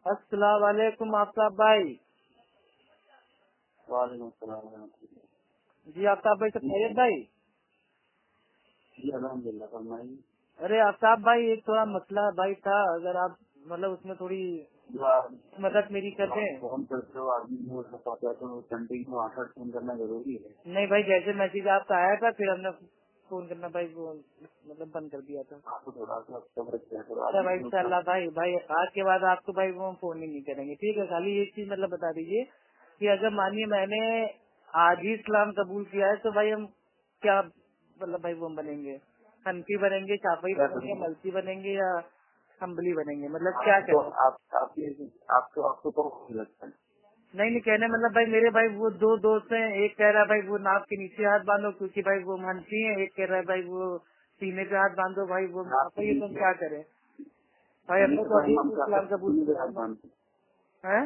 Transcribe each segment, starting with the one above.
अस्सलाम वालेकुम आफ्ताब भाई। वालेकुम सलाम। जी आफ्ताब भाई, सब खैरियत भाई? जी अल्हम्दुलिल्लाह, फरमाइए। अरे आफ्ताब भाई, एक थोड़ा मसला भाई था, अगर आप मतलब उसमें थोड़ी मदद मेरी कर दें। फोन करते हो आदमी बोल रहा था तो कंटिन्यू 8 फोन करना जरूरी है। नहीं भाई, जैसे मैसेज आपका आया था फिर हमने फोन करना भाई वो मतलब बंद कर दिया था। आपको थोड़ा सा सब्र करो। अरे भाई इंशाल्लाह भाई आज के बाद आपको भाई वो हम फोन ही नहीं करेंगे, ठीक है? खाली एक चीज मतलब बता दीजिए कि अगर मानिए मैंने आज ही इस्लाम कबूल किया है तो भाई हम क्या मतलब भाई वो हम बनेंगे, हनफी बनेंगे, शाफी बनेंगे, मलकी बनेंगे या हम्बली बनेंगे, मतलब क्या तो करें? आपको तो लगता है नहीं कहने मतलब भाई मेरे भाई वो दो दोस्त हैं, एक कह रहा है भाई वो नाक के नीचे हाथ बांधो क्योंकि भाई वो हनफी है, एक कह रहा है भाई वो सीने पे हाथ बांधो भाई वो ये तो हम क्या करें भाई? हमने तो अभी इस्लाम कबूल किया है।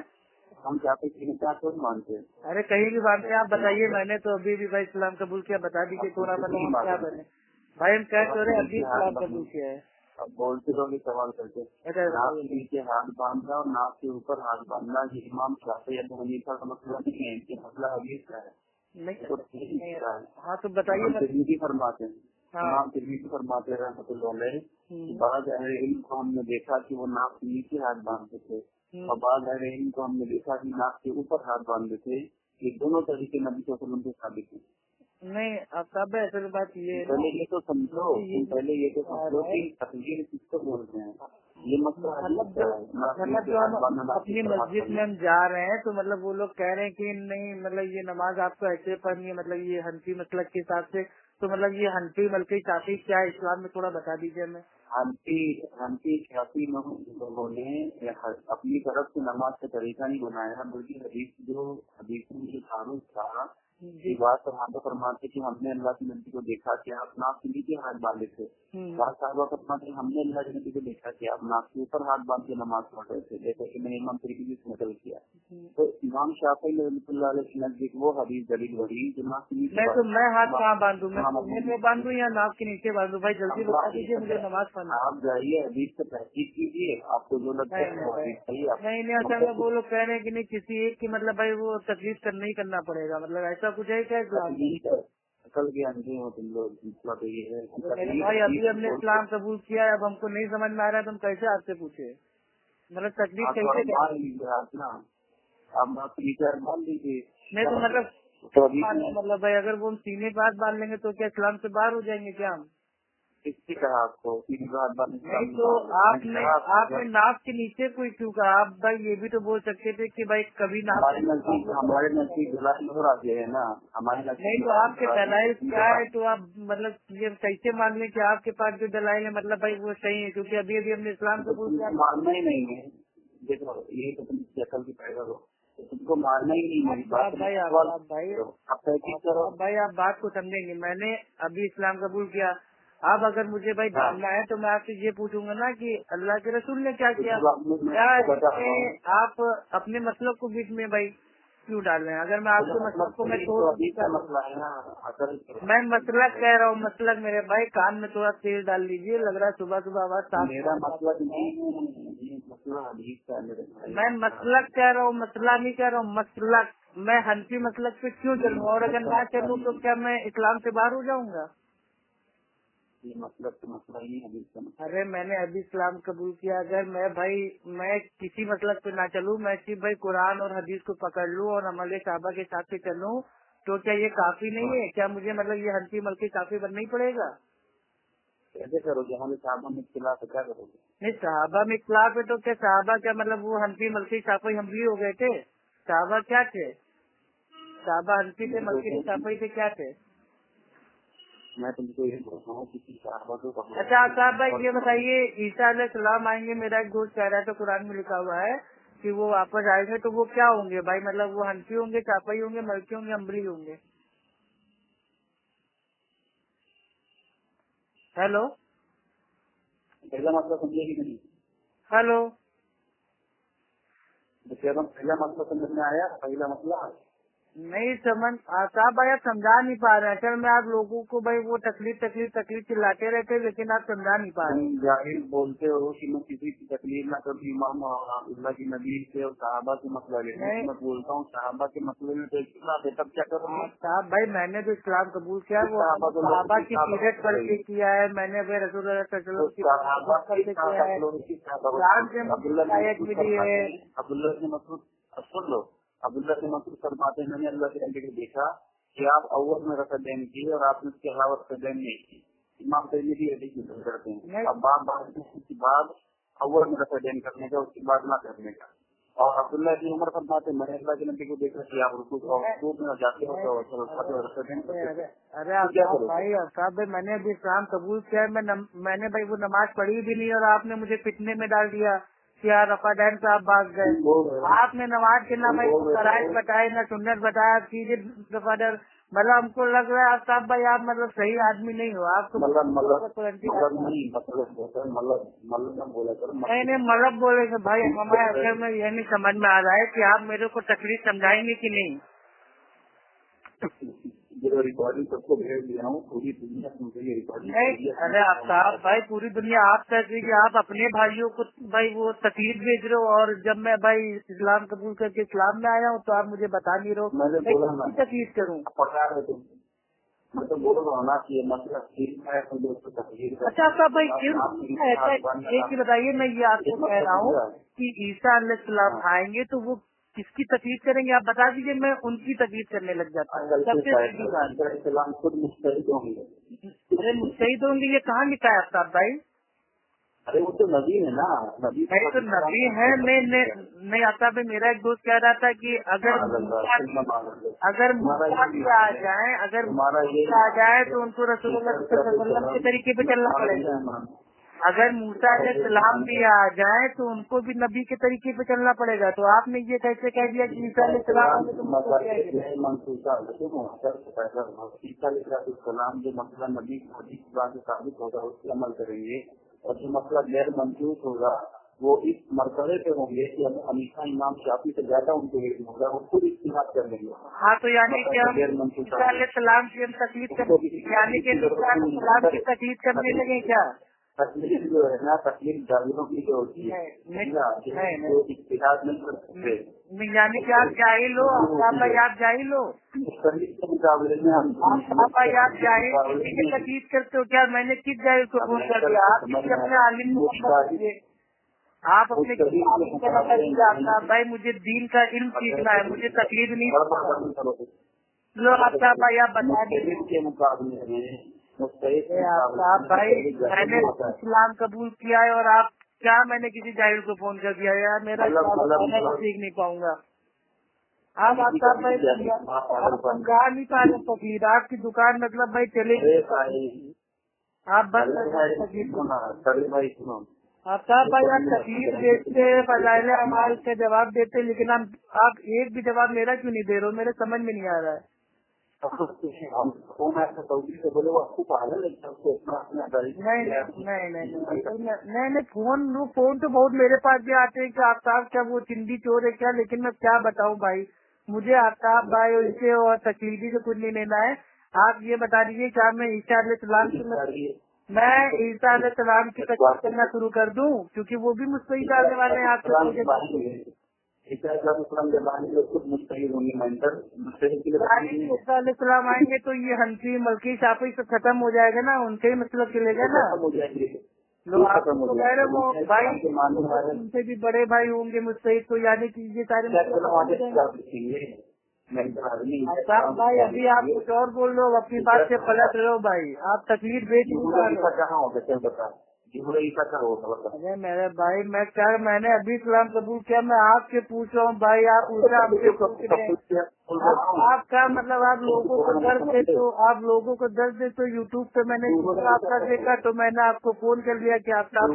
हम चाहते क्या तो मानते हैं। अरे कहीं भी बांधते हैं, आप बताइए। मैंने तो अभी भी भाई इस्लाम कबूल किया, बता दीजिए थोड़ा मतलब हम क्या करें भाई? हम क्या करें, अभी इस्लाम कबूल किया है। अब बोलते रहोगे सवाल करके। नाक के नीचे हाथ बांधना और नाक के ऊपर हाथ बांधना ये इमाम शाफी अबू हनीफा का मसला नहीं है, इनके मसला हदीस का है। नहीं हाँ तो बताइए। तिरमिज़ी फरमाते हैं, हाँ इमाम तिरमिज़ी फरमाते रहमतुल्लाह अलैह कि बाद अहले इल्म को हमने देखा कि वो नाक के नीचे हाथ बांधते थे और बाद अहले इल्म को हमने देखा कि नाक के ऊपर हाथ बांधते थे। ये दोनों तरीके नबी सल्लल्लाहु अलैहि वसल्लम से साबित है। नहीं अब असल बात ये है, पहले ये तो समझो, पहले ये तो समझो कि तकदीर किसको बोलते हैं। ये मसला मतलब जो हम अपनी मस्जिद में हम जा रहे हैं तो मतलब वो लोग कह रहे हैं कि नहीं मतलब ये नमाज आपको ऐसे पढ़नी है, मतलब ये हनफी मसलक के हिसाब से, तो मतलब ये हनफी मलकी शाफी क्या है इस्लाम में, थोड़ा बता दीजिए हमें। हनफी शाफी लोगों ने अपनी तरफ से नमाज का तरीका नहीं बनाया, बल्कि हदीस में जो तारुफ था ये बात साहबा फरमाते कि हमने अल्लाह के नबी को देखा कि आप नाक के नीचे हाथ बांधे थे। बात साहबा फरमाते हमने अल्लाह के नबी को देखा कि आप नाक के ऊपर हाथ बांध के नमाज पढ़ रहे थे, जैसे कि मैंने इमाम तिरमिज़ी से नकल किया। तो इमाम शाफी रहमतुल्लाह अलैह के नजदीक वो हदीस दलील वही जो नाक के नीचे। तो मैं हाथ कहाँ बांधू, मैं सीने पे बांधू या नाक के नीचे बांधू? भाई जल्दी बता दीजिए, मुझे नमाज पढ़ना। आप जाइए हदीस से तहकीक कीजिए, आपको जो लगता है। नहीं असल में वो लोग कह रहे हैं कि नहीं किसी एक की मतलब भाई वो तकलीफ करना ही करना पड़ेगा, मतलब ऐसा कुछ है क्या इस्लाम में? अकल ज्ञान नहीं हो तुम लोग, मतलब ये है भाई अभी हमने इस्लाम कबूल किया है, अब हमको नहीं समझ में आ रहा है तो हम कैसे आपसे पूछे, मतलब तकलीफ कैसे मान लीजिए आप ना, आप टीचर मान लीजिए। नहीं तो मतलब भाई अगर वो हम सीने पे हाथ बांध लेंगे तो क्या इस्लाम से बाहर हो जाएंगे क्या हम? किसने कहा आपको सीने पे हाथ बांधने? नहीं तो आपने नाक के नीचे कोई क्यों कहा? आप भाई ये भी तो बोल सकते थे कि भाई कभी नाक हमारे नजदीक दलाइल हो रहा है ना, हमारे नहीं तो आपके दलाइल क्या है? तो आप मतलब ये कैसे मान लें कि आपके पास जो दलाइल है मतलब भाई वो सही है? क्योंकि अभी हमने इस्लाम को मानना ही नहीं है। देखो ये तो तुम अकल की पैदा हो, तुमको मानना ही नहीं मेरी बात। भाई आप बात को समझेंगे। मैंने अभी इस्लाम कबूल किया, अब अगर मुझे भाई डालना है तो मैं आपसे ये पूछूंगा ना कि अल्लाह के रसूल ने क्या किया, क्या आप अपने मसलब को बीच में भाई क्यों डाल रहे हैं? अगर मैं आपके मसलब को मैं मैं मसलक कह रहा हूँ, मसलक मेरे भाई कान में थोड़ा तेल डाल लीजिए, लग रहा है सुबह सुबह आवाज साफ। मेरा मतलब मैं मसलक कह रहा हूँ, मसला नहीं कह रहा हूँ, मसलक। मैं हनफी मसलक पे क्यों चलूँ, और अगर ना चलूँ तो क्या मैं इस्लाम से बाहर हो जाऊंगा? ये मतलब तो मसला ही नहीं। अरे मैंने अभी इस्लाम कबूल किया, अगर मैं किसी मसलक पे ना चलूँ, मैं सिर्फ भाई कुरान और हदीस को पकड़ लूँ और अमल साहबा के साथ पे चलूँ, तो क्या ये काफी नहीं है? क्या मुझे मतलब ये हनफी मलकी काफी बनना ही पड़ेगा? कैसे करोगे? हमें साहबा में इख्तिलाफ है, क्या करोगे? नहीं साहबा में इख्तिलाफ है तो क्या साहबा क्या मतलब वो हनफी मलकी साफी हम्बली हो गए थे? साहबा क्या थे? साहबा हनफी थे, मलकी थे, साफी थे, क्या थे? मैं तुमको ये बोल रहा हूँ कि साहबा को। अच्छा साहब भाई ये बताइए, ईसा अलैहिस्सलाम आएंगे, मेरा एक दोस्त कह रहा है तो कुरान में लिखा हुआ है कि वो वापस आएंगे, तो वो क्या होंगे भाई? मतलब वो हनफी होंगे, चापाई होंगे, मलकी होंगे, अम्बली होंगे? हेलो पहला मसला समझे कि नहीं? हेलो पहला मसला समझ में आया? पहला मसला नहीं समझ साहब भाई, आप समझा नहीं पा रहे हैं। असल में आप लोगों को भाई वो तकलीफ चिल्लाते रहते हैं, लेकिन आप समझा नहीं पा रहे हैं। जाहिर बोलते हो कि मैं किसी की तकलीफ ना करूँ, इमाम अब्दुल्ला की नबी से और सहाबा के मसला लेते हैं। मैं बोलता हूँ सहाबा के मसले में तो इख्तिलाफ है, तब क्या करूँ? साहब भाई, मैंने जो इस्लाम कबूल किया वो सहाबा की सीरत पढ़ के किया है। मैंने भाई रसूलुल्लाह सल्लल्लाहु अलैहि वसल्लम की सीरत पढ़ के किया है, कुरान से मुझे आयत मिली है। अब्दुल्ला से मसूद सुन लो, अब्दुल्ला से मसूद फरमाते हैं मैंने अल्लाह के नबी को देखा कि आप अव्वल में रफ़अदैन की और आपने उसके अलावा रफ़अदैन नहीं की। इमाम तिरमिज़ी हदीस में करते हैं। अब बात अव्वल में रफ़अदैन करने का, उसके बाद ना करने का। और अब्दुल्ला की उमर फरमाते हैं मैंने अल्लाह के नबी को देखा कि आप रुकू में जाते हो तो रफ़अदैन करते। अरे भाई साहब भाई, मैंने अभी इस्लाम कबूल किया है, मैंने भाई वो नमाज पढ़ी भी नहीं और आपने मुझे फितने में डाल दिया कि यार रफ़अदैन से आप भाग गए। आपने नमाज के ना भाई फराइज बताए, ना सुन्नत बताया, सीधे रफ़अदैन। मतलब हमको लग रहा है साहब भाई आप मतलब सही आदमी नहीं हो। आप तो नहीं मतलब बोले कि भाई हमारे असल में ये नहीं समझ में आ रहा है कि आप मेरे को तकलीफ समझाएंगे कि नहीं। जो रिकॉर्डिंग सबको भेज दिया हूँ, पूरी दुनिया मुझे ये रिकॉर्डिंग नहीं। अरे आप साहब भाई, पूरी दुनिया आप कहती है कि आप अपने भाइयों को भाई वो तकलीफ भेज रहे हो, और जब मैं भाई इस्लाम कबूल करके इस्लाम में आया हूँ तो आप मुझे बता नहीं रहे हो। मैंने बोला ना तकलीफ करूँ, पकड़ा रहे तुम, मैं तो बोल रहा हूँ ना कि मतलब ठीक है तो दोस्तों तकलीफ। अच्छा साहब भाई एक ही बताइए, मैं ये आपको कह रहा हूँ कि ईसा अलैहिस्सलाम आएंगे तो वो किसकी तकलीफ करेंगे, आप बता दीजिए, मैं उनकी तकलीफ करने लग जाता हूँ। सबसे सीधी बात, खुद मुस्तहिद होंगे। अरे मुस्तहिद होंगे, ये कहाँ लिखा है साहब भाई? अरे वो तो नबी है ना, नबी तो नबी है। नहीं आता भाई, मेरा एक दोस्त कह रहा था कि अगर मूसा भी आ जाए, आ जाए तो उनको रसूलुल्लाह सल्लल्लाहु अलैहि वसल्लम के तरीके पे चलना पड़ेगा। अगर मूसा अलैहिस्सलाम भी आ जाए तो उनको भी नबी के तरीके पे चलना पड़ेगा। तो आपने ये कैसे कह दिया कि ईसा अलैहिस्सलाम जो मसला नबी से साबित होगा उससे अमल करेंगे, और जो मसला गैर मंसूस होगा वो इस मरतबे पे होंगे कि हमेशा इमाम शाफी से ज्यादा उनको इल्म होगा, वो खुद इस्तेमाल कर लेंगे। हाँ, तो यानी कि हम ईसा अलैहिस्सलाम की हम तकलीफ यानी कि ईसा अलैहिस्सलाम की तकलीफ करने लगे क्या? तकलीफ जो है ना, तकलीफ जाहिरों की जो होती है, इत्तेहाद नहीं कर सकते। यानी कि आप जाहिल हो, आप जाहिल हो, के मुकाबले में हम आप जाहिल की तकलीफ करते हो क्या? मैंने किस जाहिल को फोन कर दिया? आप अपने आलिम आप अपने भाई मुझे दीन का इल्म सीखना है, मुझे तकलीफ नहीं। लो आपका भाई आप बता दीजिए के मुकाबले में आप भाई मैंने इस्लाम कबूल किया है और आप क्या, मैंने किसी जाहिल को फोन कर दिया यार, मेरा सीख नहीं पाऊंगा। आप आपका भाई समझा नहीं पा रहे तकलीफ, आपकी दुकान मतलब भाई चले आप बस आपका भाई आप तकलीफ देते फजाइल अमाल के जवाब देते, लेकिन आप एक भी जवाब मेरा क्यों नहीं दे रहे हो? मेरे समझ में नहीं आ रहा है। बोले वो आपको पागल नहीं फोन तो बहुत मेरे पास भी आते हैं कि आफ्ताब क्या वो चिंदी चोर है क्या, लेकिन मैं क्या बताऊं भाई, मुझे आफ्ताब भाई इससे और तकलीफी से कुछ नहीं लेना है। आप ये बता दीजिए क्या मैं ईसा अलैहिस्सलाम की तकलीफ करना शुरू कर दूं, क्योंकि वो भी मुझसे ही डालने वाले हैं आपके। इस्लाम आएंगे तो ये हंसी मलकी शाफी सब खत्म हो जाएगा ना, उनसे ही मतलब चलेगा ना। लोग आपको कह रहे हो भाई उनसे भी बड़े भाई होंगे मुझसे, तो यानी कि ये सारे भाई अभी आप कुछ और बोल रहे हो, अपनी बात से पलट रहे हो भाई, आप तकलीफ बेच अरे मेरे भाई मैं क्या, मैंने अभी इस्लाम कबूल किया, मैं आपसे पूछ रहा हूँ भाई, आप आपका मतलब आप लोगों को दर्द दे तो यूट्यूब पे मैंने आपका देखा तो मैंने आपको फोन कर दिया कि आपका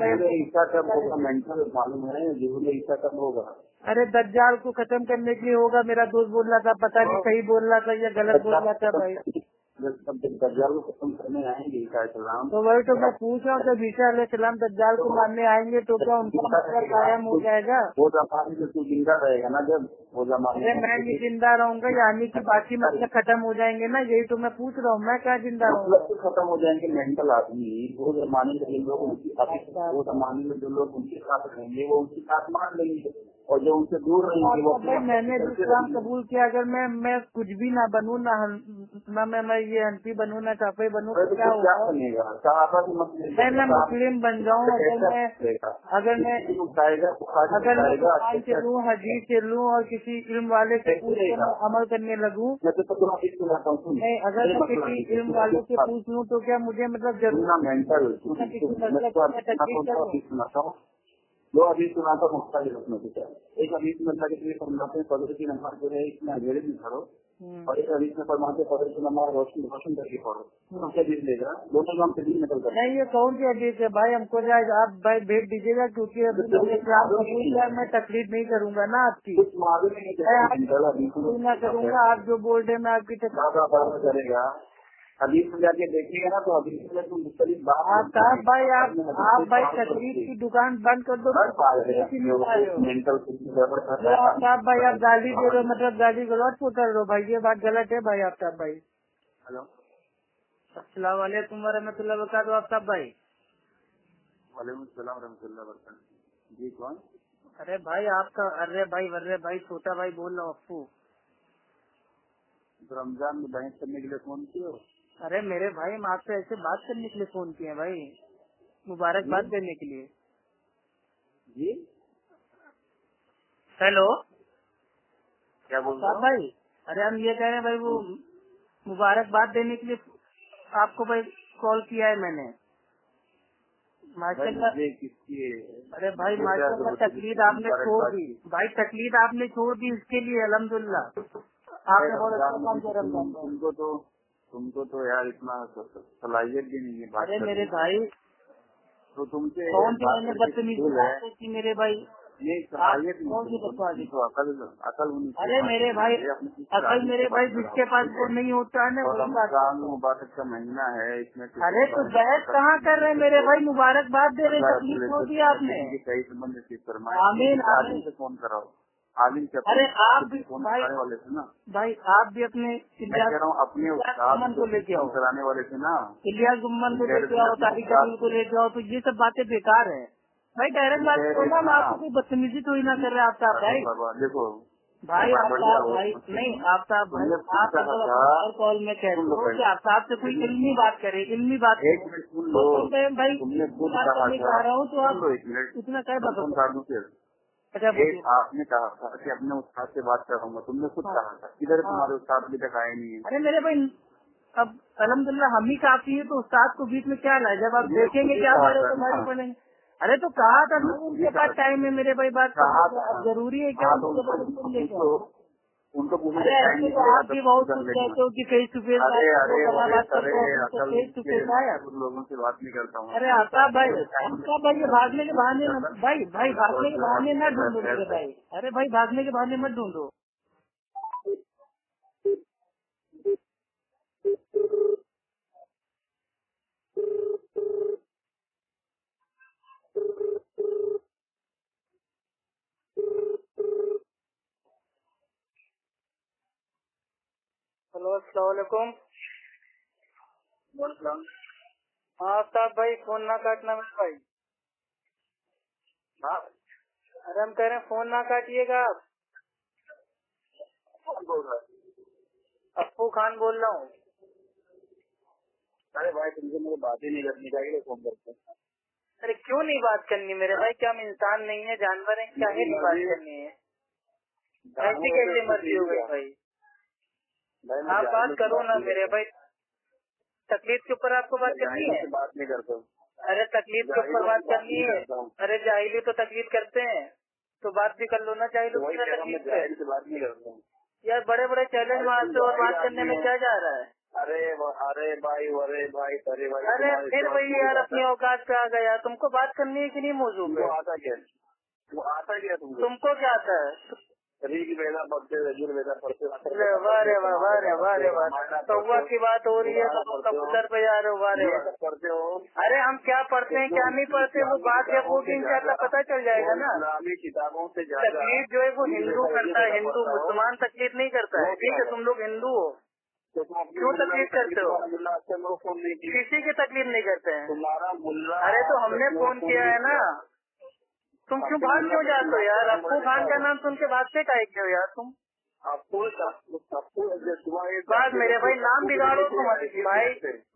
मालूम है ईसा कब होगा। अरे दज्जाल को खत्म करने के लिए होगा, मेरा दोस्त बोल रहा था, पता नहीं सही बोल रहा था या गलत बोल रहा था भाई। जब दज्जाल को खत्म करने आएंगे ईसा अलैहिस्सलाम, तो वही तो मैं पूछ रहा हूँ, जब ईसा अलैहिस्सलाम दज्जाल को मारने आएंगे तो क्या उनका मतलब कायम हो जाएगा? वो जमाने में तू जिंदा रहेगा ना, जब वो जमाने अरे मैं नहीं जिंदा रहूंगा, यानी कि बाकी मतलब खत्म हो जाएंगे ना, यही तो मैं पूछ रहा हूँ, मैं क्या जिंदा रहूंगा? मतलब खत्म हो जाएंगे मेंटल आदमी। वो जमाने में जो लोग वो जमाने में जो लोग उनके साथ रहेंगे वो उनकी साथ मान लेंगे, और जो उनसे दूर रहेंगे वो भाई मैंने भी इस्लाम कबूल किया, अगर मैं कुछ भी ना बनूँ ना मैं ये हनफी बनूँ ना शाफी बनूँ तो क्या होगा? बनेगा? सहाबा की मैं मुस्लिम बन जाऊँ, अगर मैं कुरान से लूँ, हदीस से लूँ और किसी इल्म वाले से पूछ कर मैं अमल करने लगूँ, नहीं अगर मैं किसी इल्म वाले से पूछ लूँ तो क्या मुझे मतलब जरूर मेंटल दो हदीस सुनाता मुख्तालिफ रखने से। एक हदीस में अल्लाह के नबी फरमाते हैं फजर की नमाज जो है इसमें अंधेरे में पढ़ो, और एक हदीस में फरमाते हैं फजर की नमाज रोशन करके पढ़ो। हमसे हदीस लेगा, दोनों काम से दिन निकल कर। नहीं ये कौन सी हदीस है भाई? हमको जाए आप भाई भेज दीजिएगा, क्योंकि मैं तकलीफ नहीं करूँगा ना आपकी, कुछ मालूम नहीं ना करूँगा। आप जो बोल रहे मैं आपकी तकलीफ करेगा। हदीस में जाके देखिएगा ना तो हदीस में तुम मुख्तलिफ बात आप भाई तकलीफ की दुकान बंद कर दो। मेंटल आफ्ताब भाई आप गाली दे रहे हो, मतलब गाली गलौज कर रहे हो भाई, ये बात गलत है भाई। आफ्ताब भाई हेलो, अस्सलाम वालेकुम वरहमतुल्लाहि वबरकातुहू। आफ्ताब भाई वालेकुम सलाम रहमतुल्लाह बरकातहू। जी कौन? अरे भाई आपका वर्रे भाई छोटा भाई बोल रहा हूँ अप्पू। तो रमजान में बहस करने के लिए फोन किया? अरे मेरे भाई हम आपसे ऐसे बात करने के लिए फोन किए हैं भाई, मुबारकबाद देने के लिए। जी हेलो क्या बोल रहे हो भाई? अरे हम ये कह रहे हैं भाई, वो मुबारकबाद देने के लिए आपको भाई कॉल किया है मैंने। माशाल्लाह। किसकी? अरे भाई माशाल्लाह तकलीफ आपने छोड़ दी भाई, तकलीफ आपने छोड़ दी, इसके लिए अल्हम्दुलिल्लाह। आपने बहुत अच्छा काम किया रमजान। तुमको तो यार इतना सलाहियत भी नहीं है। अरे मेरे भाई तो तुमसे कौन सी मैंने बदतमीजी की मेरे भाई? नहीं सलाहियत तो अकल होनी। अरे मेरे भाई अकल मेरे भाई जिसके पास वो नहीं होता है ना, रमजान मुबारक का महीना है इसमें। अरे तो बहस कहाँ कर रहे हैं मेरे भाई? मुबारकबाद दे रहे, तकलीफ हो दी आपने। सही संबंध रिसीव करवाएं। आमीन से फोन कराओ आलिम से। अरे आप भी फोन भाई कराने वाले थे ना भाई, आप भी अपने अपने गुम्मन को लेके आओ, कराने वाले थे ना, इलियास गुम्मन को लेके आओ, तारिक अब्दुल को लेके आओ, तो ये सब बातें बेकार है भाई। डायरेक्ट बात करो ना, हम आपको कोई बदतमीजी तो ही ना कर रहे आफ्ताब भाई। देखो भाई आफ्ताब भाई नहीं, आफ्ताब भाई आप हर कॉल में कहते हो कि आफ्ताब से कोई इल्मी बात करे, इल्मी बात सुन लो भाई। तुमने खुद बात कहा करने जा रहा हूँ तो आप इतना क्या बता? अच्छा आपने कहा था कि अपने उस्ताद से बात कराऊंगा, तुमने खुद कहा था। किधर तुम्हारे उस्ताद अभी तक आए नहीं है? अरे मेरे भाई अब अल्हम्दुलिल्लाह हम ही काफी है, तो उस्ताद को बीच में क्या लाए? जब आप देखेंगे क्या हमारे पड़ेंगे। अरे तो कहा था उनके पास टाइम है मेरे भाई, बात जरूरी है क्या? उनको अरे ऐसे तो आप भी बहुत कुछ कहते हो कि फेस टू फेस बात करते हो, फेस टू फेस आया लोगों से बात नहीं करता हूँ। अरे आफ्ताब भाई ये भागने के बहाने भाई भागने के बहाने न ढूंढो मेरे भाई। अरे भाई भागने के बहाने मत ढूंढो। हेलो अस्सलाम वालेकुम। हाँ आफ्ताब भाई फोन ना काटना मेरे भाई। अरे हम कह रहे हैं फोन ना काटिएगा आप। अप्पू खान बोल रहा हूँ। अरे भाई तुमसे मेरे बात ही नहीं करनी चाहिए, फोन करते। अरे क्यों नहीं बात करनी मेरे भाई? क्या हम इंसान नहीं है, जानवर है? क्या है नहीं बात करनी है? ऐसी कैसे मर्जी हो गई भाई? आप बात करो ना मेरे भाई, तकलीफ के ऊपर आपको बात करनी है? बात नहीं करता। अरे तकलीफ के ऊपर बात करनी है? अरे जाहिली तो तकलीफ करते हैं, तो बात भी कर लो ना चाहिए तकलीफ से। बात नहीं करता हूँ यार, बड़े बड़े चैलेंज मारते और बात करने में क्या जा रहा है? अरे भाई अरे फिर वही यार अपनी औकात पे आ गया। तुमको बात करनी है कि नहीं मौजूद पे? आता क्या तुमको तुमको क्या आता है? ऋग वेदा पढ़ते हो, यजुर्वेदा पढ़ते हो। वाह रे वाह, वाह रे वाह रे वाह, कौवा की बात हो रही है तो कबूतर पे जा रहे हो, वाह रे वाह। पढ़ते हो। अरे हम क्या पढ़ते हैं क्या नहीं पढ़ते, वो बात जब होगी इंशाल्लाह पता चल जाएगा ना। इस्लामी किताबों से ज्यादा तकलीफ जो है वो हिंदू करता है, हिंदू मुसलमान तकलीफ नहीं करता है। ठीक है, तुम लोग हिंदू हो, क्यों तकलीफ करते हो? फोन नहीं की, किसी की तकलीफ नहीं करते हैं। तुम्हारा मुल्ला। अरे तो हमने फोन किया है ना, तुम क्यों भाग क्यों जाते हो यार? अप्पू खान का नाम सुन के भागते काहे क्यों यार तुम? बात मेरे भाई नाम बिगाड़ो तुम।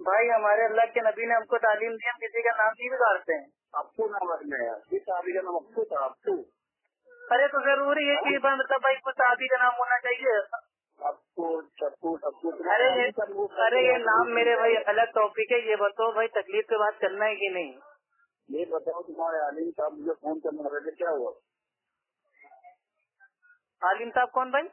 भाई हमारे अल्लाह के नबी ने हमको तालीम दी, हम किसी का नाम नहीं बिगाड़ते हैं। अप्पू नाम रखना है, किस साहबी का नाम अप्पू था? अप्पू। अरे तो जरूरी है कि मतलब भाई कुछ साहबी का नाम होना चाहिए। अप्पू चप्पू टप्पू। अरे ये नाम मेरे भाई अलग टॉपिक है। ये बताओ भाई तकलीफ पे बात करना है कि नहीं? ये बताओ तुम्हारे आलिम साहब मुझे फोन करने वाले थे, क्या हुआ? आलिम साहब कौन भाई?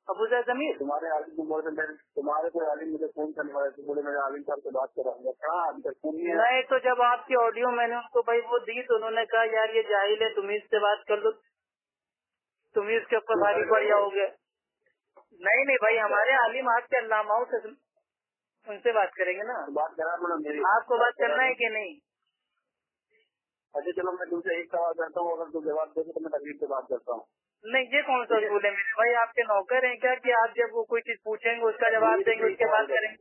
अबू जमीर? तुम्हारे आलिम तुम्हारे कोई आलिम मुझे फोन करने वाले थे, बोले मेरे आलिम साहब से बात कराऊंगा। कहाँ अभी तक फोन नहीं है? नहीं तो जब आपकी ऑडियो मैंने उनको भाई वो दी तो उन्होंने कहा यार ये जाहिल है, तुम इससे बात कर लो, तुम इसके ऊपर भारी पड़ जाओगे। नहीं भाई हमारे आलिम आपके अल्लामाओं से उनसे बात करेंगे ना। बात करा बोला मेरी, आपको बात करना है कि नहीं? अच्छा चलो मैं तुमसे एक सवाल करता हूँ, अगर तुम जवाब दोगे तो मैं तकलीफ से बात करता हूँ। नहीं ये कौन सा उसूल है मेरे भाई? आपके नौकर हैं क्या कि आप जब वो कोई चीज पूछेंगे उसका जवाब देंगे उसके बाद करेंगे?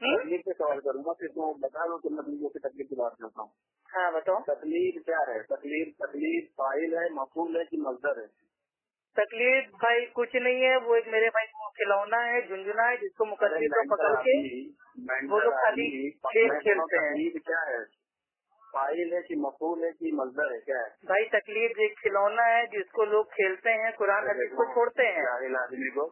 तकलीफ से सवाल करूंगा, फिर तुम बता दो कि मैं तुमको तकलीफ की बात करता हूँ। हाँ बताओ। तकलीफ क्या है? तकलीफ फाइल है, मफूल है कि मजदर है? तकलीफ भाई कुछ नहीं है, वो एक मेरे भाई को खिलौना है, झुंझुना है जिसको मुकद्दर को पकड़ के वो लोग खाली खेल खेलते हैं। तकलीफ क्या है? फाइल है कि मफूल है कि मजदर है, क्या है? भाई तकलीफ एक खिलौना है जिसको लोग खेलते हैं, कुरान हदीस को छोड़ते हैं। आदमी को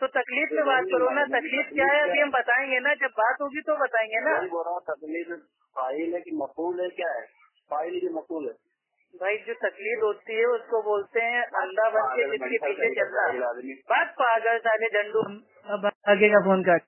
तो तकलीफ में बात करो ना, तकलीफ क्या है अभी हम बताएंगे ना, जब बात होगी तो बताएंगे ना। बोल रहा हूँ तकलीफ फाइल है कि मफूल है, क्या है? फाइल की मफूल है भाई। जो तकलीफ होती है उसको बोलते हैं अंधा बन के जिसके पीछे चलना। बात पागल साले झंडू। अब आगे का फोन काट।